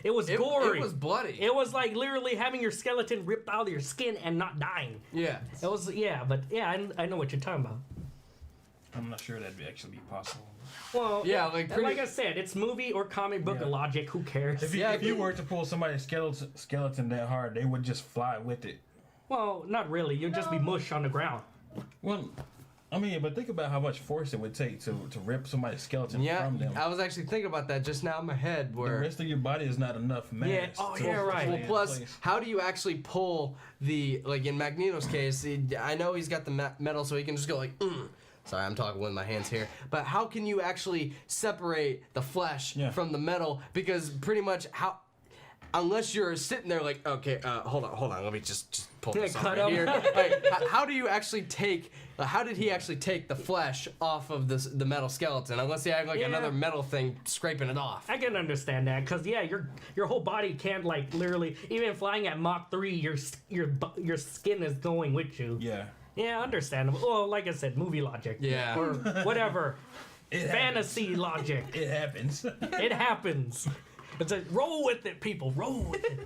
Speaker 2: it was gory.
Speaker 3: It was bloody.
Speaker 2: It was like literally having your skeleton ripped out of your skin and not dying.
Speaker 3: Yeah.
Speaker 2: It was I know what you're talking about.
Speaker 1: I'm not sure that'd actually be possible.
Speaker 2: Well,
Speaker 3: yeah,
Speaker 2: like I said, it's movie or comic book logic. Who cares?
Speaker 1: If you were to pull somebody's skeleton that hard, they would just fly with it.
Speaker 2: Well, not really. You'd just be mush on the ground.
Speaker 1: Well, I mean, but think about how much force it would take to rip somebody's skeleton from them.
Speaker 3: I was actually thinking about that just now in my head.
Speaker 1: The
Speaker 3: Where
Speaker 1: rest of your body is not enough mass.
Speaker 2: Right.
Speaker 3: Well, plus, how do you actually pull like in Magneto's case? I know he's got the metal, so he can just go like. Sorry, I'm talking with my hands here. But how can you actually separate the flesh from the metal? Because pretty much unless you're sitting there like, okay, hold on, let me just pull this off right here. Like, how do you actually take? How did he actually take the flesh off of the metal skeleton? Unless he had like another metal thing scraping it off.
Speaker 2: I can understand that because your whole body can't like literally even flying at Mach 3, your skin is going with you.
Speaker 1: Yeah.
Speaker 2: Yeah, understandable. Well, like I said, movie logic.
Speaker 3: Yeah.
Speaker 2: Or whatever. Fantasy logic.
Speaker 1: It happens.
Speaker 2: It happens. It's like, roll with it, people. Roll with it.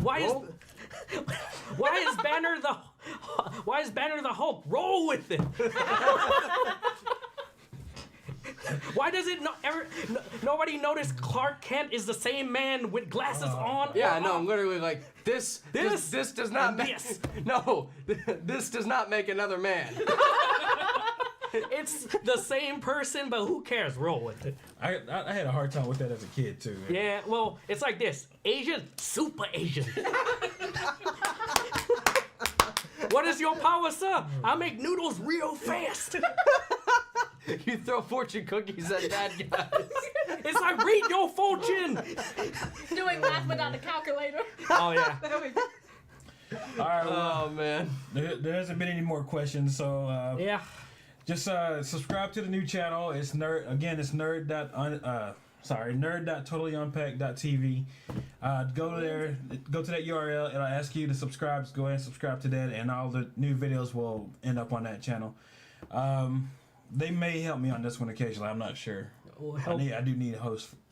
Speaker 2: Why is Banner the Hulk? Roll with it. Why does it nobody notice Clark Kent is the same man with glasses on?
Speaker 3: Yeah, no, I'm literally like this does not make this does not make another man.
Speaker 2: It's the same person, but who cares? Roll with it.
Speaker 1: I had a hard time with that as a kid too. Man.
Speaker 2: Yeah, well, it's like this. Asian, super Asian. What is your power, sir? I make noodles real fast.
Speaker 3: You throw fortune cookies at bad guys.
Speaker 2: It's like, read your fortune.
Speaker 4: Doing math without a calculator.
Speaker 2: Oh, yeah.
Speaker 1: All right.
Speaker 3: Oh man.
Speaker 1: There hasn't been any more questions, so
Speaker 2: Yeah.
Speaker 1: just subscribe to the new channel. It's nerd.totallyunpacked.tv. Go there, go to that URL. It'll ask you to subscribe. Go ahead and subscribe to that, and all the new videos will end up on that channel. They may help me on this one occasionally. I'm not sure. I do need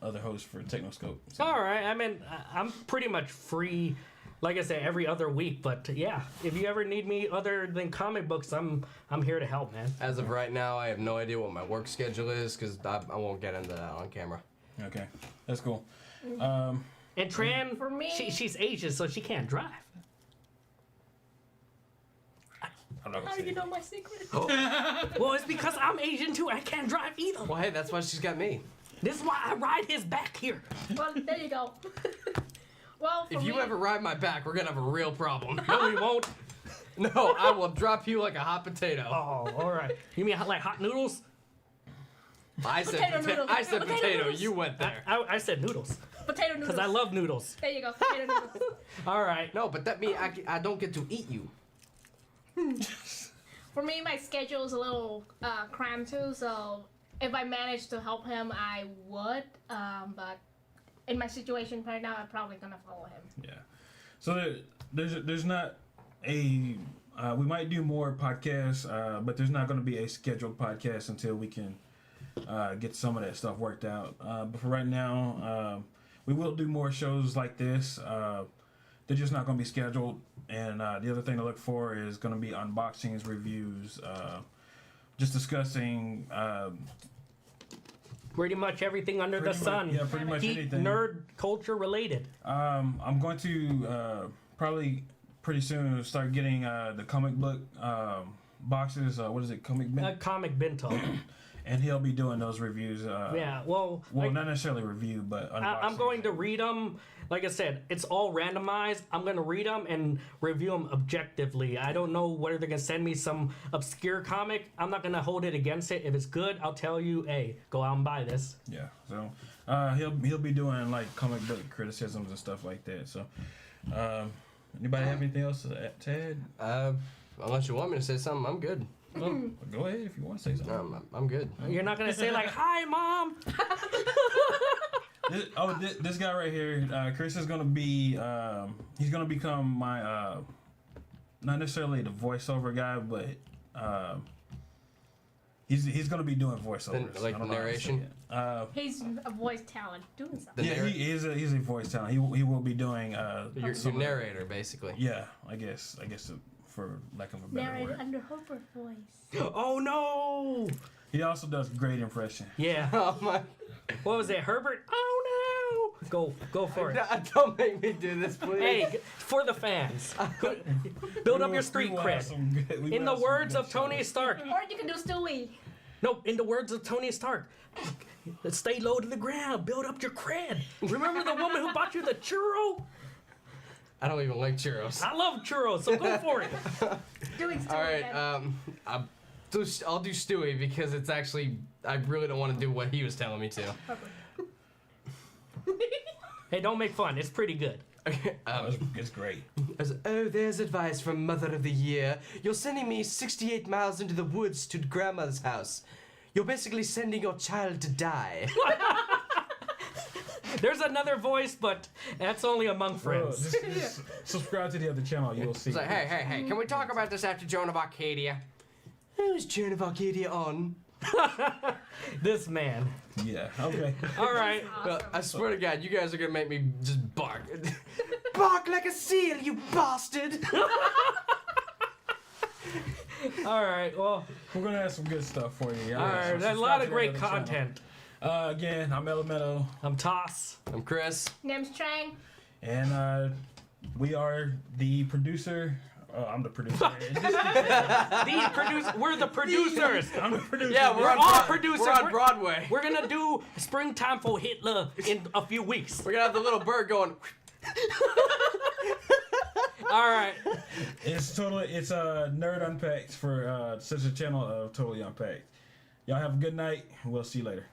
Speaker 1: other hosts for Technoscope. So.
Speaker 2: All right. I mean, I'm pretty much free, like I said, every other week. But yeah, if you ever need me other than comic books, I'm here to help, man.
Speaker 3: As of right now, I have no idea what my work schedule is because I won't get into that on camera.
Speaker 1: Okay, that's cool.
Speaker 2: And Tran,
Speaker 4: For me-
Speaker 2: she's Asian, so she can't drive.
Speaker 1: I'm not gonna
Speaker 4: How
Speaker 1: say
Speaker 4: do you
Speaker 1: it.
Speaker 4: know my secret?
Speaker 2: Well, it's because I'm Asian too. I can't drive either.
Speaker 3: Well, hey, that's why she's got me.
Speaker 2: This is why I ride his back here.
Speaker 4: Well, there you go. Well, for
Speaker 3: If you
Speaker 4: me,
Speaker 3: ever ride my back, we're gonna have a real problem.
Speaker 2: No, we won't.
Speaker 3: No, I will drop you like a hot potato.
Speaker 2: Oh, all right. You mean like hot noodles?
Speaker 3: I said
Speaker 4: Potato
Speaker 3: potato.
Speaker 4: noodles.
Speaker 3: I said
Speaker 4: Potato
Speaker 3: potato.
Speaker 4: noodles.
Speaker 3: You went there.
Speaker 2: I said noodles
Speaker 4: potato noodles.
Speaker 2: because I love noodles.
Speaker 4: There you go. Potato noodles.
Speaker 2: All right.
Speaker 3: No, but that means I don't get to eat you.
Speaker 4: For me, my schedule is a little cramped too, so if I managed to help him, I would. But in my situation right now, I'm probably gonna follow him.
Speaker 1: Yeah. So there's not a we might do more podcasts, but there's not going to be a scheduled podcast until we can get some of that stuff worked out. But for right now, we will do more shows like this. They're just not going to be scheduled. And the other thing to look for is going to be unboxings, reviews, just discussing
Speaker 2: Pretty much everything under the
Speaker 1: pretty much-
Speaker 2: sun.
Speaker 1: yeah, pretty much
Speaker 2: Geek,
Speaker 1: anything.
Speaker 2: nerd, culture related.
Speaker 1: I'm going to probably pretty soon start getting the comic book boxes. What is it, comic bin?
Speaker 2: Comic bento.
Speaker 1: And he'll be doing those reviews.
Speaker 2: Yeah, well,
Speaker 1: Well,
Speaker 2: like,
Speaker 1: not necessarily review, but unboxing.
Speaker 2: I'm going to read them. Like I said, it's all randomized. I'm going to read them and review them objectively. I don't know whether they're going to send me some obscure comic. I'm not going to hold it against it. If it's good, I'll tell you, hey, go out and buy this.
Speaker 1: Yeah. So he'll be doing like comic book criticisms and stuff like that. So anybody have anything else to add?
Speaker 3: Unless you want me to say something, I'm good.
Speaker 1: Well, go ahead if you want to say something.
Speaker 3: No, I'm good.
Speaker 2: You're not going to say like, hi, Mom.
Speaker 1: This guy right here, Chris is gonna be. He's gonna become my not necessarily the voiceover guy, but he's gonna be doing voiceovers.
Speaker 3: Like
Speaker 1: I don't know how to say
Speaker 3: narration?
Speaker 1: it.
Speaker 4: He's a voice talent doing something.
Speaker 1: Yeah, he's a voice talent. He will be doing.
Speaker 3: Your
Speaker 1: some of-
Speaker 3: narrator, basically.
Speaker 1: Yeah, I guess for lack of a better
Speaker 4: Narrated
Speaker 1: word.
Speaker 4: under Hooper voice.
Speaker 2: Oh, no.
Speaker 1: He also does great impression.
Speaker 2: Yeah.
Speaker 3: Oh my!
Speaker 2: What was it, Herbert? Oh, no. Go for it.
Speaker 3: Don't make me do this, please.
Speaker 2: Hey, for the fans. Build up your street cred. In the words of Tony Stark.
Speaker 4: Or you can do Stewie.
Speaker 2: Nope, in the words of Tony Stark. Stay low to the ground. Build up your cred. Remember the woman who bought you the churro?
Speaker 3: I don't even like churros.
Speaker 2: I love churros, so go for it.
Speaker 4: Doing Stewie.
Speaker 3: All right,
Speaker 4: again.
Speaker 3: I'll do Stewie because it's actually I really don't want to do what he was telling me to.
Speaker 2: Hey, don't make fun. It's pretty good.
Speaker 3: Okay,
Speaker 1: It's great.
Speaker 3: oh, there's advice from Mother of the Year. You're sending me 68 miles into the woods to Grandma's house. You're basically sending your child to die.
Speaker 2: There's another voice, but that's only among
Speaker 1: Well,
Speaker 2: friends.
Speaker 1: just subscribe to the other channel. You'll see.
Speaker 3: It's like, hey, can we talk about this after Joan of Arcadia? Who's Joan of Arcadia on?
Speaker 2: This man.
Speaker 1: Yeah. Okay.
Speaker 2: All right.
Speaker 3: I swear to God, you guys are gonna make me just bark. Bark like a seal, you bastard!
Speaker 2: All right. Well,
Speaker 1: We're gonna have some good stuff for you.
Speaker 2: all right. There's a lot of great content.
Speaker 1: Again, I'm Elemento,
Speaker 2: I'm Toss.
Speaker 3: I'm Chris.
Speaker 4: Name's Trang.
Speaker 1: and we are the producer I'm the producer.
Speaker 2: We're the producers.
Speaker 1: I'm the producer.
Speaker 3: Yeah,
Speaker 2: We're all producers.
Speaker 3: We're on Broadway.
Speaker 2: We're gonna do Springtime for Hitler in a few weeks.
Speaker 3: We're gonna have the little bird going.
Speaker 2: All right.
Speaker 1: It's Nerd Unpacked for such a channel of Totally Unpacked. Y'all have a good night. We'll see you later.